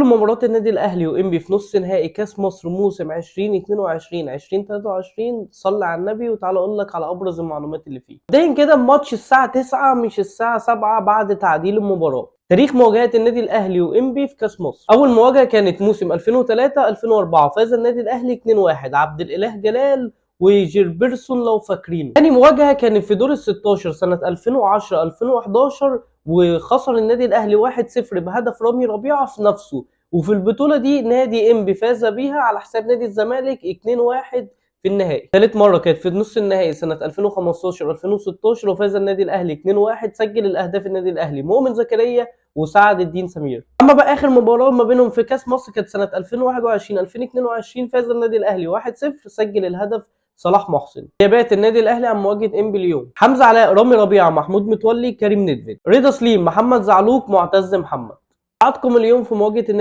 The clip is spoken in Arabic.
مباراة النادي الأهلي وإنبي في نص نهائي كأس مصر موسم 2022 2023. صلي على النبي وتعالى أقول لك على أبرز المعلومات اللي فيه. بداية كده الماتش الساعة 9 مش الساعة 7 بعد تعديل المباراة. تاريخ مواجهة النادي الأهلي وإنبي في كأس مصر. أول مواجهة كانت موسم 2003 2004، فاز النادي الأهلي 2-1، عبد الإله جلال وجيربرسون لو فاكرينه. تاني مواجهة كانت في دور ال 16 سنة 2010 2011، وخسر النادي الاهلي 1-0 بهدف رامي ربيعه في نفسه. وفي البطوله دي نادي انبي فاز بيها على حساب نادي الزمالك 2-1 في النهائي. ثالث مره كانت في نص النهائي سنه 2015 2016، وفاز النادي الاهلي 2-1. سجل الاهداف النادي الاهلي مؤمن زكريا وسعد الدين سمير. اما بقى اخر مباراه ما بينهم في كاس مصر كانت سنه 2021 2022، فاز النادي الاهلي 1-0. سجل الهدف صلاح محسن. اجابات النادي الاهلي عن مواجهه انبي اليوم: حمزه علاء، رامي ربيعه، محمود متولي، كريم ندفد، رضا سليم، محمد زعلوك، معتز محمد. وعدكم اليوم في مواجهه النادي